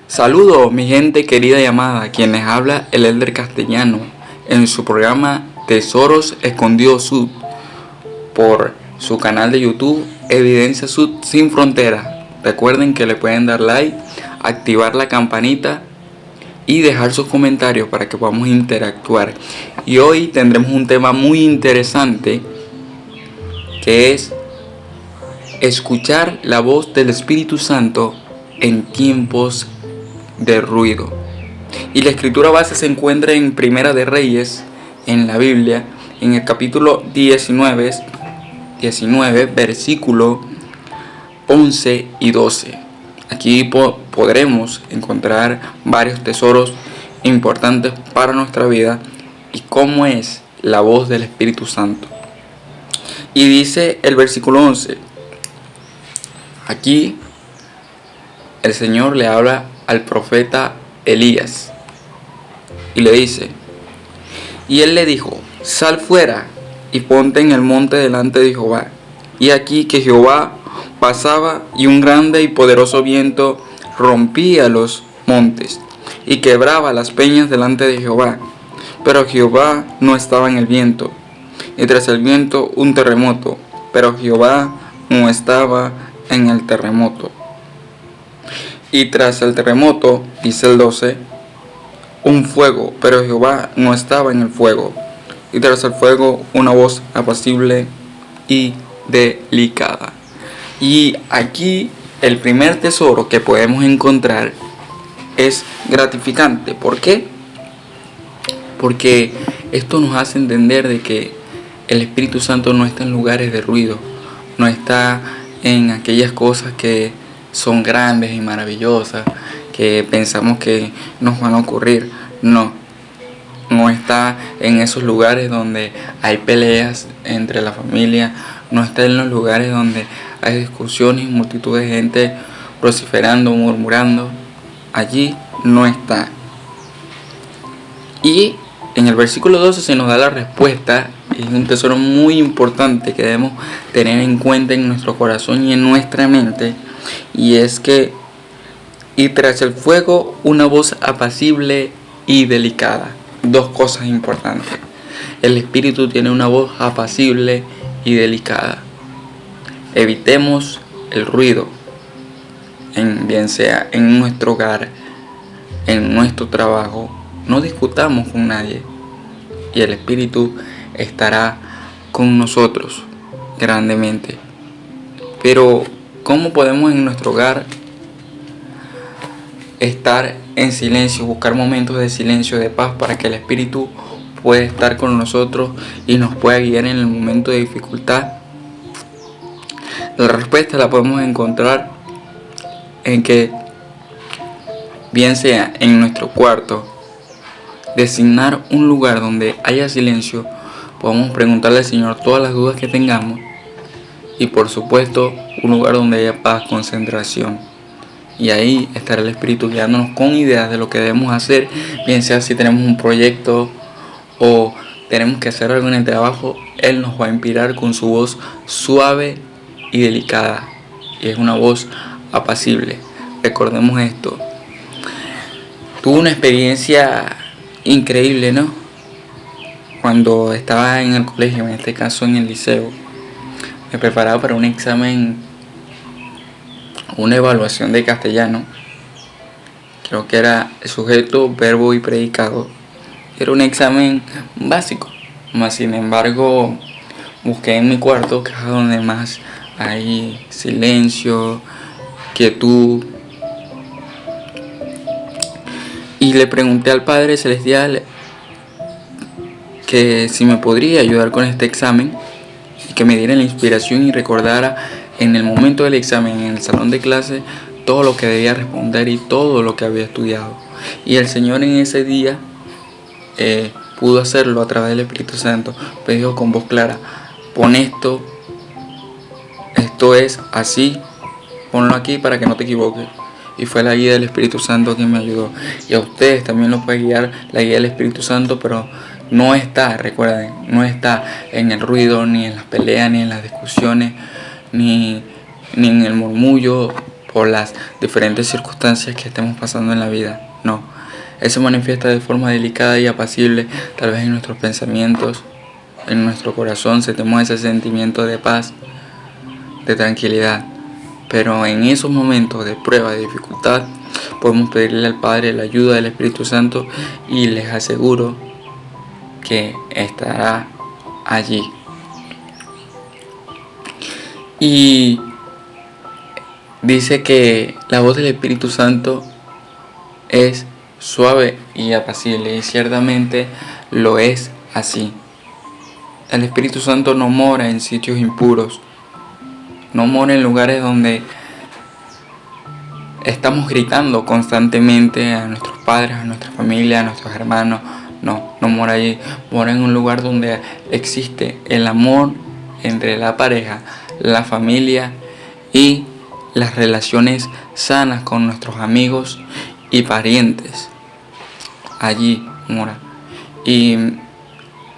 Saludos mi gente querida y amada, quien les habla el Elder Castellano en su programa Tesoros Escondidos Sud por su canal de YouTube Evidencia Sud Sin Fronteras. Recuerden que le pueden dar like, activar la campanita y dejar sus comentarios para que podamos interactuar. Y hoy tendremos un tema muy interesante que es escuchar la voz del Espíritu Santo en tiempos de ruido. Y la escritura base se encuentra en Primera de Reyes, en la Biblia, en el capítulo 19, versículo 11 y 12. Aquí podremos encontrar varios tesoros importantes para nuestra vida y cómo es la voz del Espíritu Santo. Y dice el versículo 11, aquí el Señor le habla al profeta Elías y le dice: y él le dijo, sal fuera y ponte en el monte delante de Jehová. Y aquí que Jehová pasaba, y un grande y poderoso viento rompía los montes y quebraba las peñas delante de Jehová. Pero Jehová no estaba en el viento, y tras el viento un terremoto, pero Jehová no estaba en el terremoto. Y tras el terremoto, dice el 12, un fuego, pero Jehová no estaba en el fuego. Y tras el fuego, una voz apacible y delicada. Y aquí el primer tesoro que podemos encontrar es gratificante. ¿Por qué? Porque esto nos hace entender de que el Espíritu Santo no está en lugares de ruido, no está en aquellas cosas que son grandes y maravillosas, que pensamos que nos van a ocurrir. No está en esos lugares donde hay peleas entre la familia, no está en los lugares donde hay discusiones y multitud de gente vociferando, murmurando. Allí no está. Y en el versículo 12 se nos da la respuesta. Es un tesoro muy importante que debemos tener en cuenta en nuestro corazón y en nuestra mente. Y es que, y tras el fuego, una voz apacible y delicada. Dos cosas importantes. El Espíritu tiene una voz apacible y delicada. Evitemos el ruido, bien sea en nuestro hogar, en nuestro trabajo. No discutamos con nadie y el Espíritu estará con nosotros grandemente. Pero ¿cómo podemos en nuestro hogar estar en silencio, buscar momentos de silencio, de paz, para que el Espíritu pueda estar con nosotros y nos pueda guiar en el momento de dificultad? La respuesta la podemos encontrar en que, bien sea en nuestro cuarto, designar un lugar donde haya silencio, podemos preguntarle al Señor todas las dudas que tengamos, y por supuesto un lugar donde haya paz, concentración. Y ahí estará el Espíritu guiándonos con ideas de lo que debemos hacer, bien sea si tenemos un proyecto o tenemos que hacer algo en el trabajo. Él nos va a inspirar con su voz suave y delicada, y es una voz apacible. Recordemos esto. Tuve una experiencia increíble, ¿no? Cuando estaba en el colegio, en este caso en el liceo, me preparaba para un examen, una evaluación de castellano. Creo que era sujeto, verbo y predicado. Era un examen básico, más sin embargo busqué en mi cuarto, que es donde más hay silencio, quietud, y le pregunté al Padre Celestial que si me podría ayudar con este examen y que me diera la inspiración y recordara en el momento del examen, en el salón de clase, todo lo que debía responder y todo lo que había estudiado. Y el Señor en ese día pudo hacerlo a través del Espíritu Santo. Me dijo con voz clara: pon esto es así, ponlo aquí para que no te equivoques. Y fue la guía del Espíritu Santo quien me ayudó. Y a ustedes también los puede guiar la guía del Espíritu Santo, pero no está, recuerden, no está en el ruido, ni en las peleas, ni en las discusiones, ni en el murmullo. por las diferentes circunstancias que estemos pasando en la vida. No, Él se manifiesta de forma delicada y apacible, tal vez en nuestros pensamientos, en nuestro corazón sentimos ese sentimiento de paz, de tranquilidad. Pero en esos momentos de prueba, de dificultad, podemos pedirle al Padre la ayuda del Espíritu Santo y les aseguro que estará allí. Y dice que la voz del Espíritu Santo es suave y apacible, y ciertamente lo es así. El Espíritu Santo no mora en sitios impuros, no mora en lugares donde estamos gritando constantemente a nuestros padres, a nuestra familia, a nuestros hermanos. No mora allí. Mora en un lugar donde existe el amor entre la pareja, la familia y las relaciones sanas con nuestros amigos y parientes. Allí mora. Y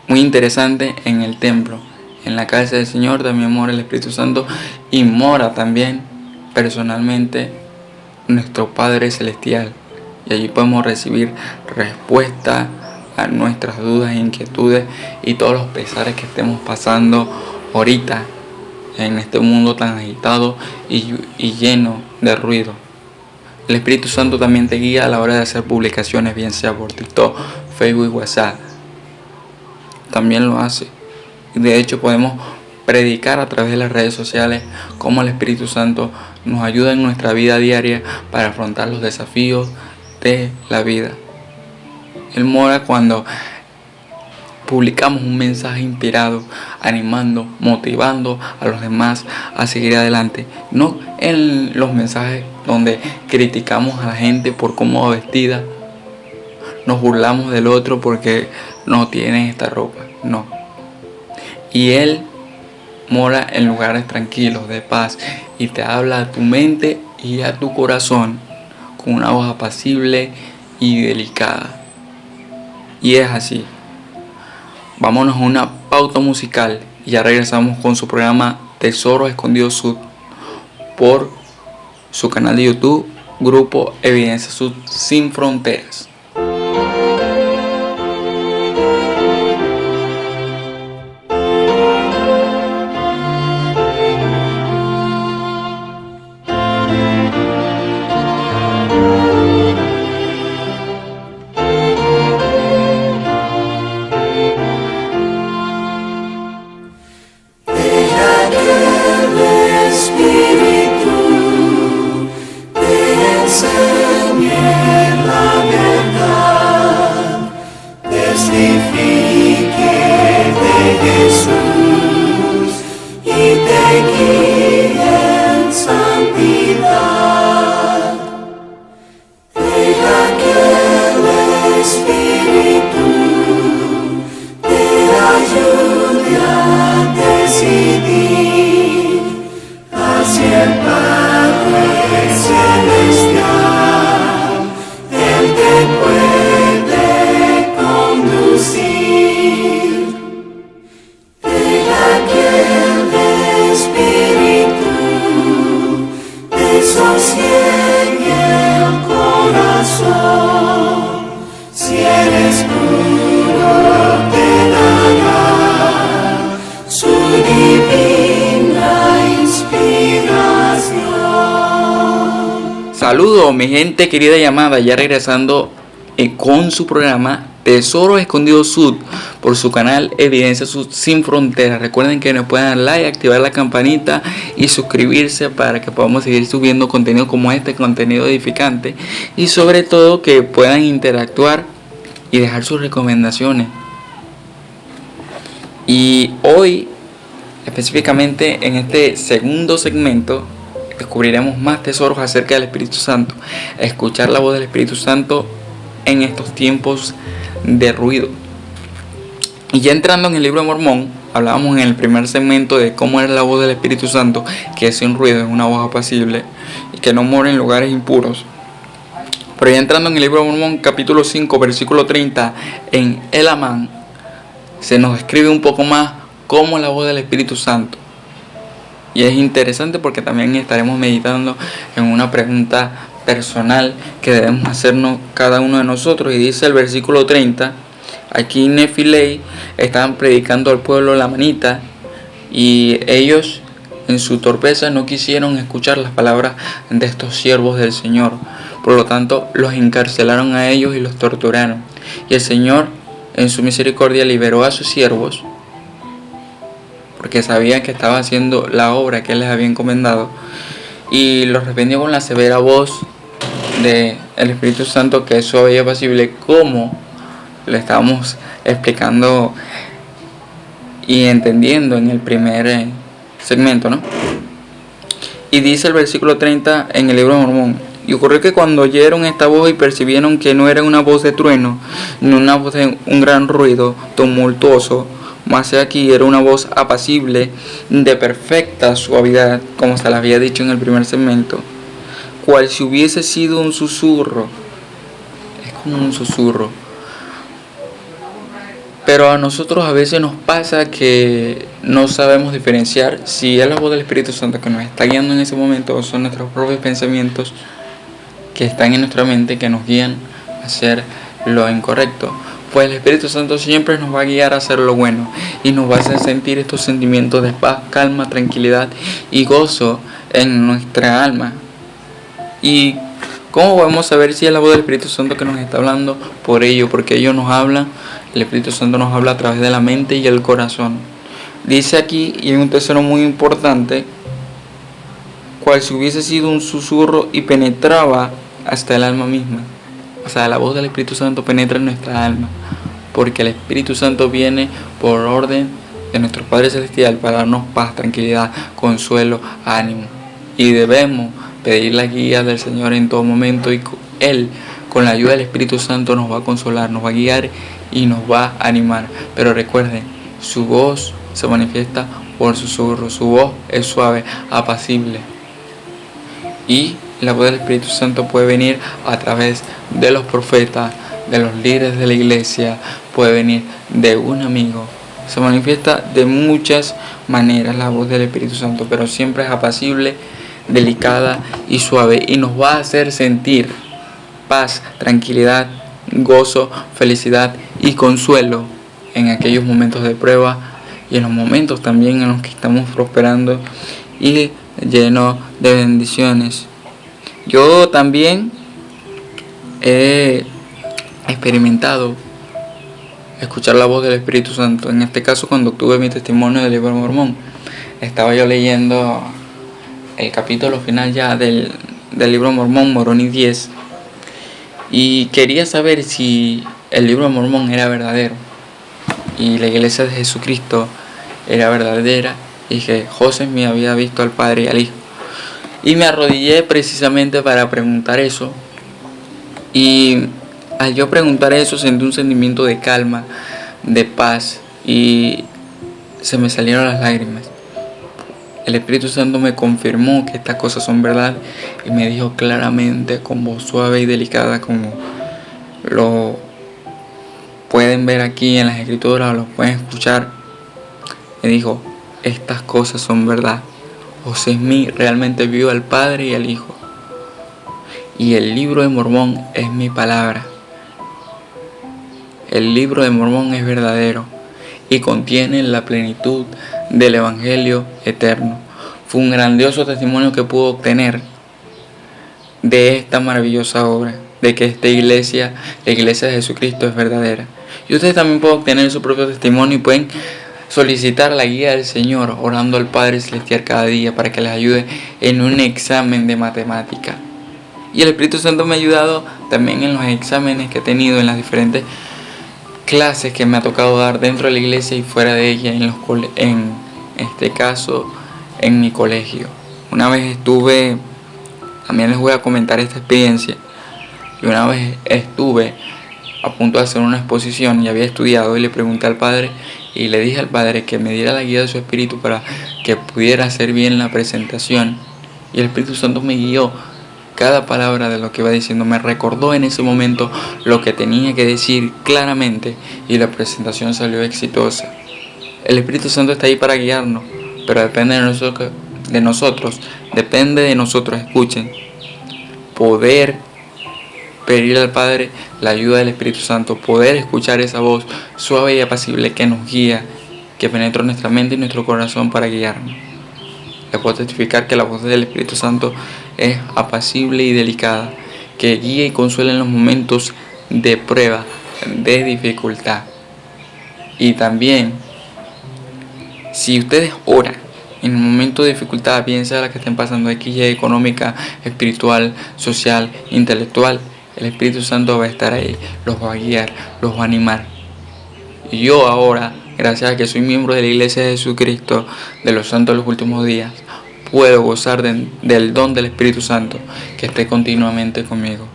muy interesante, en el templo, en la casa del Señor también mora el Espíritu Santo, y mora también personalmente nuestro Padre Celestial. Y allí podemos recibir respuesta a nuestras dudas e inquietudes y todos los pesares que estemos pasando ahorita en este mundo tan agitado y lleno de ruido. El Espíritu Santo también te guía a la hora de hacer publicaciones, bien sea por TikTok, Facebook y WhatsApp. También lo hace. De hecho, podemos predicar a través de las redes sociales cómo el Espíritu Santo nos ayuda en nuestra vida diaria para afrontar los desafíos de la vida. Él mora cuando publicamos un mensaje inspirado, animando, motivando a los demás a seguir adelante. No en los mensajes donde criticamos a la gente por cómo va vestida, nos burlamos del otro porque no tiene esta ropa. No. Y Él mora en lugares tranquilos, de paz, y te habla a tu mente y a tu corazón con una voz apacible y delicada. Y es así. Vámonos a una pauta musical y ya regresamos con su programa Tesoros Escondidos Sud por su canal de YouTube, Grupo Evidencia Sud Sin Fronteras. Saludos mi gente querida y amada, ya regresando con su programa Tesoros Escondidos Sud por su canal Evidencia Sud Sin Fronteras. Recuerden que nos pueden dar like, activar la campanita y suscribirse para que podamos seguir subiendo contenido como este, contenido edificante, y sobre todo que puedan interactuar y dejar sus recomendaciones. Y hoy, específicamente en este segundo segmento, descubriremos más tesoros acerca del Espíritu Santo, escuchar la voz del Espíritu Santo en estos tiempos de ruido. Y ya entrando en el libro de Mormón, hablábamos en el primer segmento de cómo era la voz del Espíritu Santo, que es sin ruido, es una voz apacible y que no mora en lugares impuros. Pero ya entrando en el libro de Mormón, capítulo 5, versículo 30, en Elamán, se nos describe un poco más cómo es la voz del Espíritu Santo. Y es interesante porque también estaremos meditando en una pregunta personal que debemos hacernos cada uno de nosotros. Y dice el versículo 30, aquí Nefilei estaban predicando al pueblo la manita y ellos en su torpeza no quisieron escuchar las palabras de estos siervos del Señor. Por lo tanto, los encarcelaron a ellos y los torturaron. Y el Señor, en su misericordia, liberó a sus siervos, porque sabían que estaba haciendo la obra que Él les había encomendado, y los reprendió con la severa voz del Espíritu Santo, que es suave y apacible, como le estábamos explicando y entendiendo en el primer segmento, ¿no? Y dice el versículo 30 en el libro de Mormón: y ocurrió que cuando oyeron esta voz y percibieron que no era una voz de trueno, ni una voz de un gran ruido tumultuoso, mas aquí era una voz apacible, de perfecta suavidad, como se les había dicho en el primer segmento, cual si hubiese sido un susurro. Es como un susurro. Pero a nosotros a veces nos pasa que no sabemos diferenciar si es la voz del Espíritu Santo que nos está guiando en ese momento o son nuestros propios pensamientos que están en nuestra mente que nos guían a hacer lo incorrecto. Pues el Espíritu Santo siempre nos va a guiar a hacer lo bueno y nos va a hacer sentir estos sentimientos de paz, calma, tranquilidad y gozo en nuestra alma. ¿Y cómo podemos saber si es la voz del Espíritu Santo que nos está hablando? Por ello, porque ellos nos hablan, el Espíritu Santo nos habla a través de la mente y el corazón. Dice aquí, y es un tesoro muy importante, cual si hubiese sido un susurro y penetraba hasta el alma misma. O sea, la voz del Espíritu Santo penetra en nuestra alma, porque el Espíritu Santo viene por orden de nuestro Padre Celestial para darnos paz, tranquilidad, consuelo, ánimo. Y debemos pedir la guía del Señor en todo momento, y Él, con la ayuda del Espíritu Santo, nos va a consolar, nos va a guiar y nos va a animar. Pero recuerden, su voz se manifiesta por susurro, su voz es suave, apacible. Y la voz del Espíritu Santo puede venir a través de los profetas, de los líderes de la iglesia, puede venir de un amigo. Se manifiesta de muchas maneras la voz del Espíritu Santo, pero siempre es apacible, delicada y suave, y nos va a hacer sentir paz, tranquilidad, gozo, felicidad y consuelo en aquellos momentos de prueba y en los momentos también en los que estamos prosperando y llenos de bendiciones. Yo también he experimentado escuchar la voz del Espíritu Santo. En este caso, cuando obtuve mi testimonio del libro de Mormón, estaba yo leyendo el capítulo final ya del libro de Mormón, Moroni 10, y quería saber si el libro de Mormón era verdadero y la iglesia de Jesucristo era verdadera, y que José me había visto al Padre y al Hijo. Y me arrodillé precisamente para preguntar eso, y al yo preguntar eso sentí un sentimiento de calma, de paz, y se me salieron las lágrimas. El Espíritu Santo me confirmó que estas cosas son verdad y me dijo claramente, con voz suave y delicada, como lo pueden ver aquí en las escrituras o lo pueden escuchar. Me dijo: estas cosas son verdad. José Smith realmente vio al Padre y al Hijo. Y el libro de Mormón es mi palabra. El libro de Mormón es verdadero y contiene la plenitud del Evangelio eterno. Fue un grandioso testimonio que pude obtener de esta maravillosa obra, de que esta iglesia, la iglesia de Jesucristo, es verdadera. Y ustedes también pueden obtener su propio testimonio y pueden solicitar la guía del Señor orando al Padre Celestial cada día para que les ayude en un examen de matemática. Y el Espíritu Santo me ha ayudado también en los exámenes que he tenido en las diferentes clases que me ha tocado dar dentro de la iglesia y fuera de ella, en este caso en mi colegio. Una vez estuve, también les voy a comentar esta experiencia, y una vez estuve a punto de hacer una exposición y había estudiado, y le pregunté al Padre y le dije al Padre que me diera la guía de su Espíritu para que pudiera hacer bien la presentación, y el Espíritu Santo me guió. Cada palabra de lo que iba diciendo me recordó en ese momento lo que tenía que decir claramente, y la presentación salió exitosa. El Espíritu Santo está ahí para guiarnos, pero depende de nosotros de nosotros, depende de nosotros, escuchen, poder pedir al Padre la ayuda del Espíritu Santo, poder escuchar esa voz suave y apacible que nos guía, que penetra nuestra mente y nuestro corazón para guiarnos. Les puedo testificar que la voz del Espíritu Santo es apacible y delicada, que guía y consuela en los momentos de prueba, de dificultad. Y también, si ustedes oran en un momento de dificultad, bien sea la que estén pasando, X, económica, espiritual, social, intelectual, el Espíritu Santo va a estar ahí, los va a guiar, los va a animar. Y yo ahora, gracias a que soy miembro de la Iglesia de Jesucristo de los Santos de los Últimos Días, puedo gozar del don del Espíritu Santo que esté continuamente conmigo.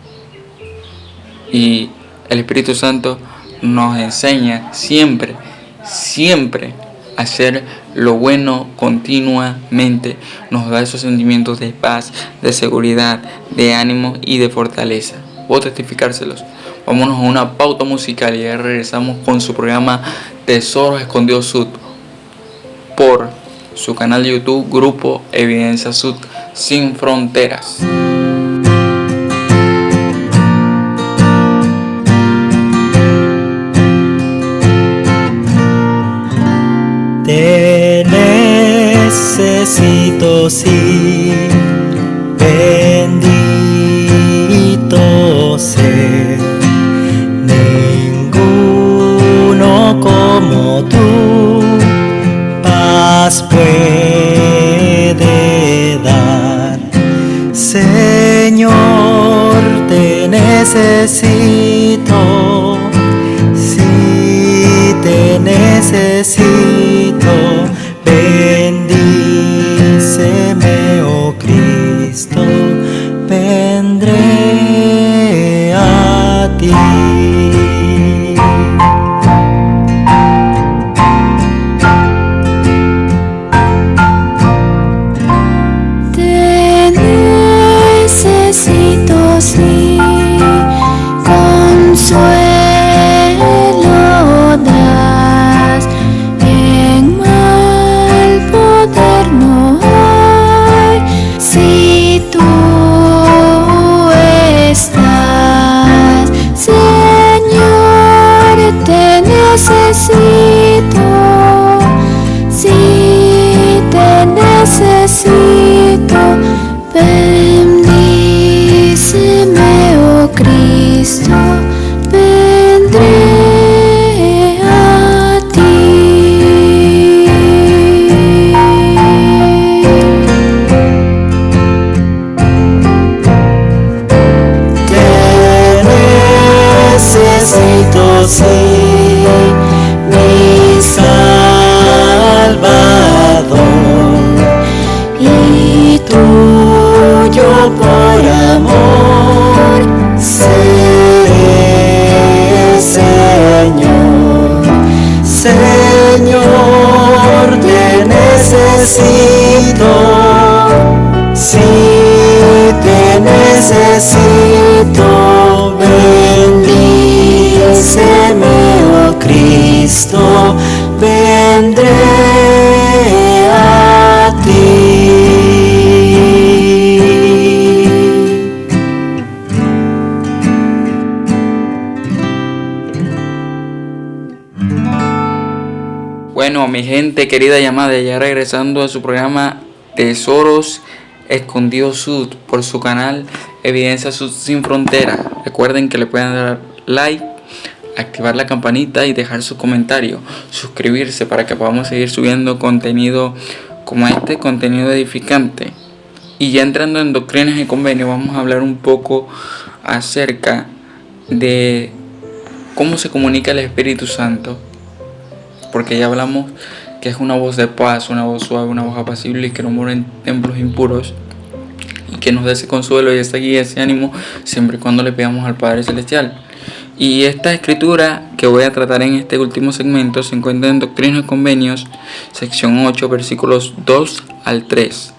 Y el Espíritu Santo nos enseña siempre a hacer lo bueno continuamente. Nos da esos sentimientos de paz, de seguridad, de ánimo y de fortaleza. Puedo testificárselos. Vámonos a una pauta musical y ya regresamos con su programa Tesoros Escondidos Sud por su canal de YouTube, Grupo Evidencia Sud Sin Fronteras. Te necesito, sí, bendito ser, ninguno como tú, paz puede dar. Señor, te necesito, sí, te necesito. Bendíceme, oh Cristo, vendré a ti. Te necesito, sí, consuelo das. En mal poder no hay, si tú estás. Señor, te necesito, sí, te necesito. Bendíceme, oh Cristo, vendré a ti. Te necesito, sí, mi Salvador, y tuyo por amor seré, Señor. Señor, te necesito, sí, te necesito. Bendíceme, oh Cristo, vendré a ti. Bueno, mi gente querida y amada, ya regresando a su programa Tesoros Escondidos Sud por su canal Evidencia Sud Sin Fronteras. Recuerden que le pueden dar like, activar la campanita y dejar su comentario, suscribirse para que podamos seguir subiendo contenido como este, contenido edificante. Y ya entrando en doctrinas y convenios, vamos a hablar un poco acerca de cómo se comunica el Espíritu Santo, porque ya hablamos que es una voz de paz, una voz suave, una voz apacible y que no mora en templos impuros, y que nos dé ese consuelo y esa guía, ese ánimo, siempre y cuando le pidamos al Padre Celestial. Y esta escritura que voy a tratar en este último segmento se encuentra en Doctrinas y Convenios, sección 8, versículos 2 al 3.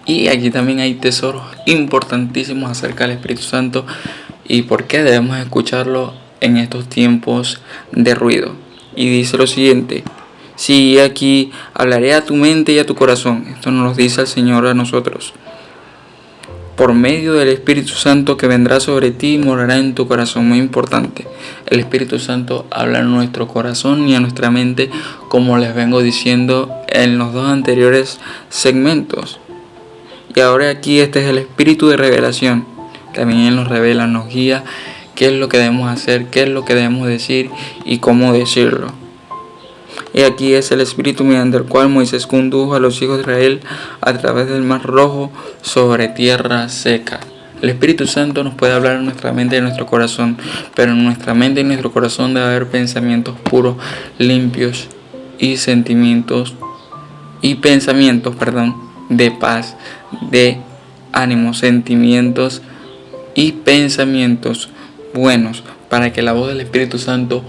Y aquí también hay tesoros importantísimos acerca del Espíritu Santo y por qué debemos escucharlo en estos tiempos de ruido. Y dice lo siguiente: Sí, aquí hablaré a tu mente y a tu corazón. Esto nos lo dice el Señor a nosotros. Por medio del Espíritu Santo que vendrá sobre ti y morará en tu corazón. Muy importante. El Espíritu Santo habla en nuestro corazón y en nuestra mente, como les vengo diciendo en los dos anteriores segmentos. Y ahora aquí este es el Espíritu de revelación. También Él nos revela, nos guía qué es lo que debemos hacer, qué es lo que debemos decir y cómo decirlo. Y aquí es el Espíritu mediante el cual Moisés condujo a los hijos de Israel a través del Mar Rojo sobre tierra seca. El Espíritu Santo nos puede hablar en nuestra mente y en nuestro corazón, pero en nuestra mente y en nuestro corazón debe haber pensamientos puros, limpios y pensamientos de paz, de ánimo, sentimientos y pensamientos buenos, para que la voz del Espíritu Santo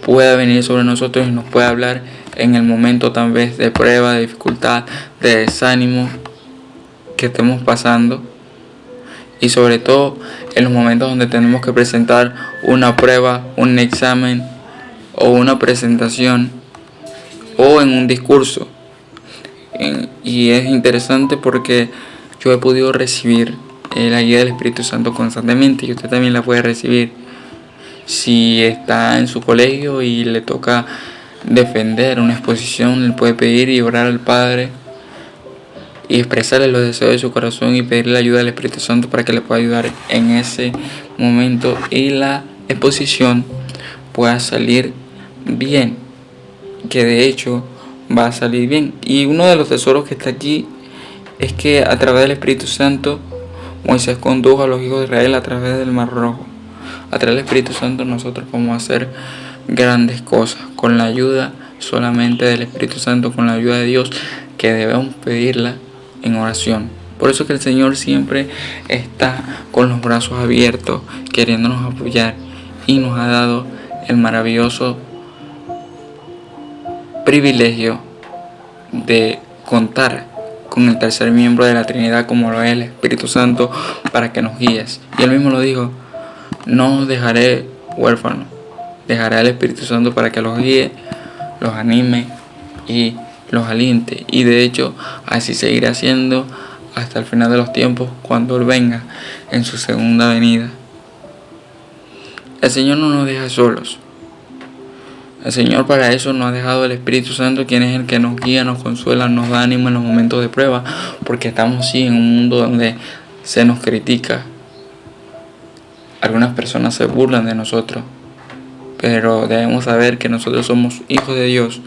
pueda venir sobre nosotros y nos pueda hablar en el momento tal vez de prueba, de dificultad, de desánimo que estemos pasando, y sobre todo en los momentos donde tenemos que presentar una prueba, un examen o una presentación o en un discurso. Y es interesante porque yo he podido recibir la guía del Espíritu Santo constantemente y usted también la puede recibir. Si está en su colegio y le toca defender una exposición, él puede pedir y orar al Padre y expresarle los deseos de su corazón y pedirle la ayuda del Espíritu Santo para que le pueda ayudar en ese momento y la exposición pueda salir bien, que de hecho va a salir bien. Y uno de los tesoros que está aquí es que a través del Espíritu Santo Moisés condujo a los hijos de Israel a través del Mar Rojo. A través del Espíritu Santo nosotros podemos hacer grandes cosas con la ayuda solamente del Espíritu Santo, con la ayuda de Dios, que debemos pedirla en oración. Por eso que el Señor siempre está con los brazos abiertos, queriéndonos apoyar, y nos ha dado el maravilloso privilegio de contar con el tercer miembro de la Trinidad, como lo es el Espíritu Santo, para que nos guíes. Y Él mismo lo dijo: no os dejaré huérfanos, dejaré al Espíritu Santo para que los guíe, los anime y los aliente. Y de hecho así seguirá haciendo hasta el final de los tiempos, cuando Él venga en su segunda venida. El Señor no nos deja solos. El Señor para eso nos ha dejado el Espíritu Santo, quien es el que nos guía, nos consuela, nos da ánimo en los momentos de prueba, porque estamos en un mundo donde se nos critica. Algunas personas se burlan de nosotros, pero debemos saber que nosotros somos hijos de Dios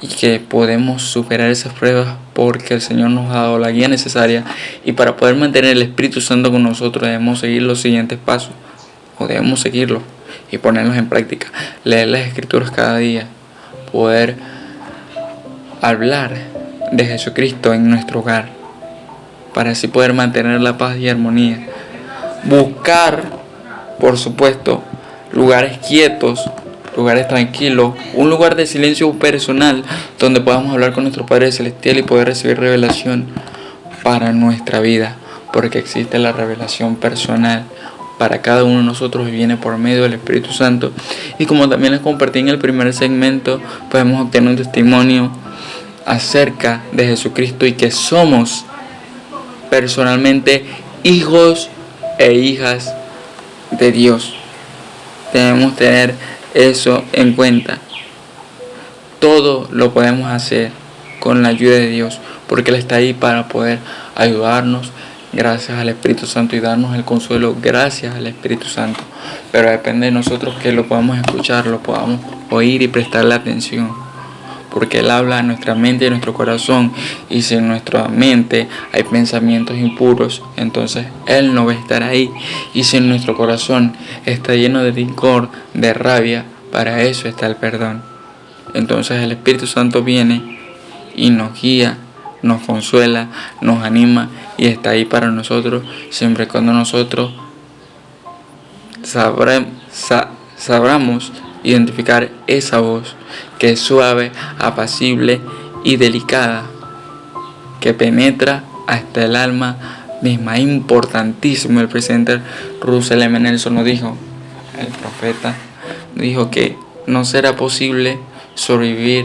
y que podemos superar esas pruebas porque el Señor nos ha dado la guía necesaria. Y para poder mantener el Espíritu Santo con nosotros debemos seguir los siguientes pasos, o debemos seguirlos y ponerlos en práctica: leer las Escrituras cada día, poder hablar de Jesucristo en nuestro hogar, para así poder mantener la paz y armonía. Buscar, por supuesto, lugares quietos, lugares tranquilos, un lugar de silencio personal donde podamos hablar con nuestro Padre Celestial y poder recibir revelación para nuestra vida, porque existe la revelación personal para cada uno de nosotros y viene por medio del Espíritu Santo. Y como también les compartí en el primer segmento, podemos obtener un testimonio acerca de Jesucristo y que somos personalmente hijos e hijas de Dios. Debemos tener eso en cuenta. Todo lo podemos hacer con la ayuda de Dios, porque Él está ahí para poder ayudarnos gracias al Espíritu Santo y darnos el consuelo gracias al Espíritu Santo. Pero depende de nosotros que lo podamos escuchar, lo podamos oír y prestarle atención, porque Él habla en nuestra mente y en nuestro corazón. Y si en nuestra mente hay pensamientos impuros, entonces Él no va a estar ahí. Y si en nuestro corazón está lleno de rencor, de rabia, para eso está el perdón. Entonces el Espíritu Santo viene y nos guía, nos consuela, nos anima y está ahí para nosotros, siempre y cuando nosotros sabramos identificar esa voz que es suave, apacible y delicada, que penetra hasta el alma misma. Importantísimo. El presidente Russell M. Nelson nos dijo, el profeta dijo, que no será posible sobrevivir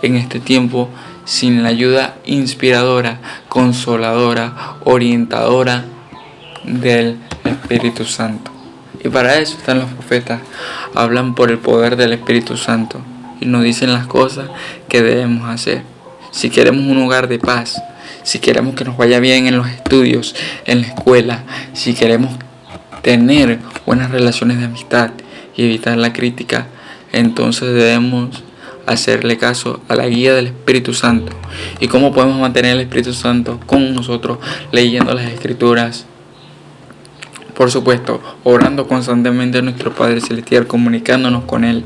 en este tiempo sin la ayuda inspiradora, consoladora, orientadora del Espíritu Santo. Y para eso están los profetas, hablan por el poder del Espíritu Santo y nos dicen las cosas que debemos hacer. Si queremos un hogar de paz, si queremos que nos vaya bien en los estudios, en la escuela, si queremos tener buenas relaciones de amistad y evitar la crítica, entonces debemos hacerle caso a la guía del Espíritu Santo. ¿Y cómo podemos mantener el Espíritu Santo con nosotros? Leyendo las Escrituras, por supuesto, orando constantemente a nuestro Padre Celestial, comunicándonos con Él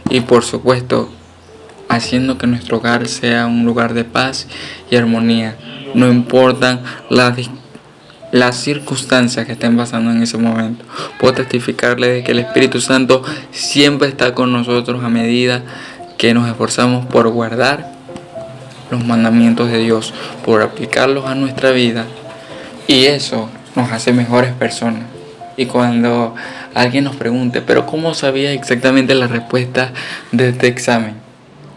y por supuesto haciendo que nuestro hogar sea un lugar de paz y armonía, no importan las circunstancias que estén pasando en ese momento. Puedo testificarle de que el Espíritu Santo siempre está con nosotros a medida que nos esforzamos por guardar los mandamientos de Dios, por aplicarlos a nuestra vida, y eso nos hace mejores personas. Y cuando alguien nos pregunte, pero ¿cómo sabías exactamente la respuesta de este examen?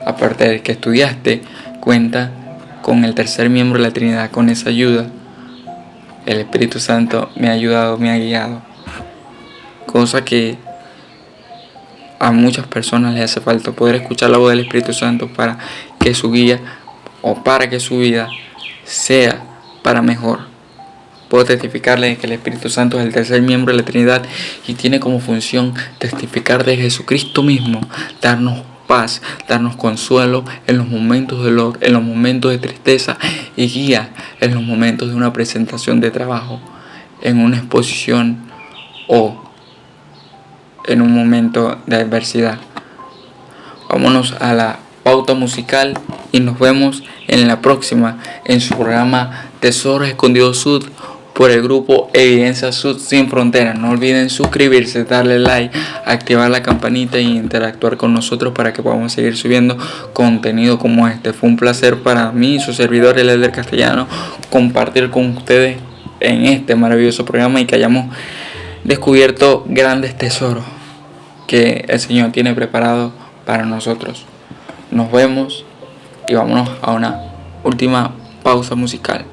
Aparte de que estudiaste, cuenta con el tercer miembro de la Trinidad, con esa ayuda. El Espíritu Santo me ha ayudado, me ha guiado. Cosa que a muchas personas les hace falta, poder escuchar la voz del Espíritu Santo para que su guía o para que su vida sea para mejor. Puedo testificarle de que el Espíritu Santo es el tercer miembro de la Trinidad y tiene como función testificar de Jesucristo mismo, darnos paz, darnos consuelo en los momentos de dolor, en los momentos de tristeza, y guía en los momentos de una presentación de trabajo, en una exposición o en un momento de adversidad. Vámonos a la pauta musical y nos vemos en la próxima en su programa Tesoros Escondidos Sud por el grupo Evidencia Sud Sin Fronteras. No olviden suscribirse, darle like, activar la campanita y interactuar con nosotros para que podamos seguir subiendo contenido como este. Fue un placer para mí, su servidor, el Elder Castellano, compartir con ustedes en este maravilloso programa y que hayamos descubierto grandes tesoros que el Señor tiene preparado para nosotros. Nos vemos y vámonos a una última pausa musical.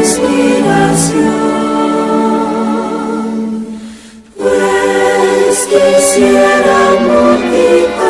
Inspiración, pues quisiera multiplicar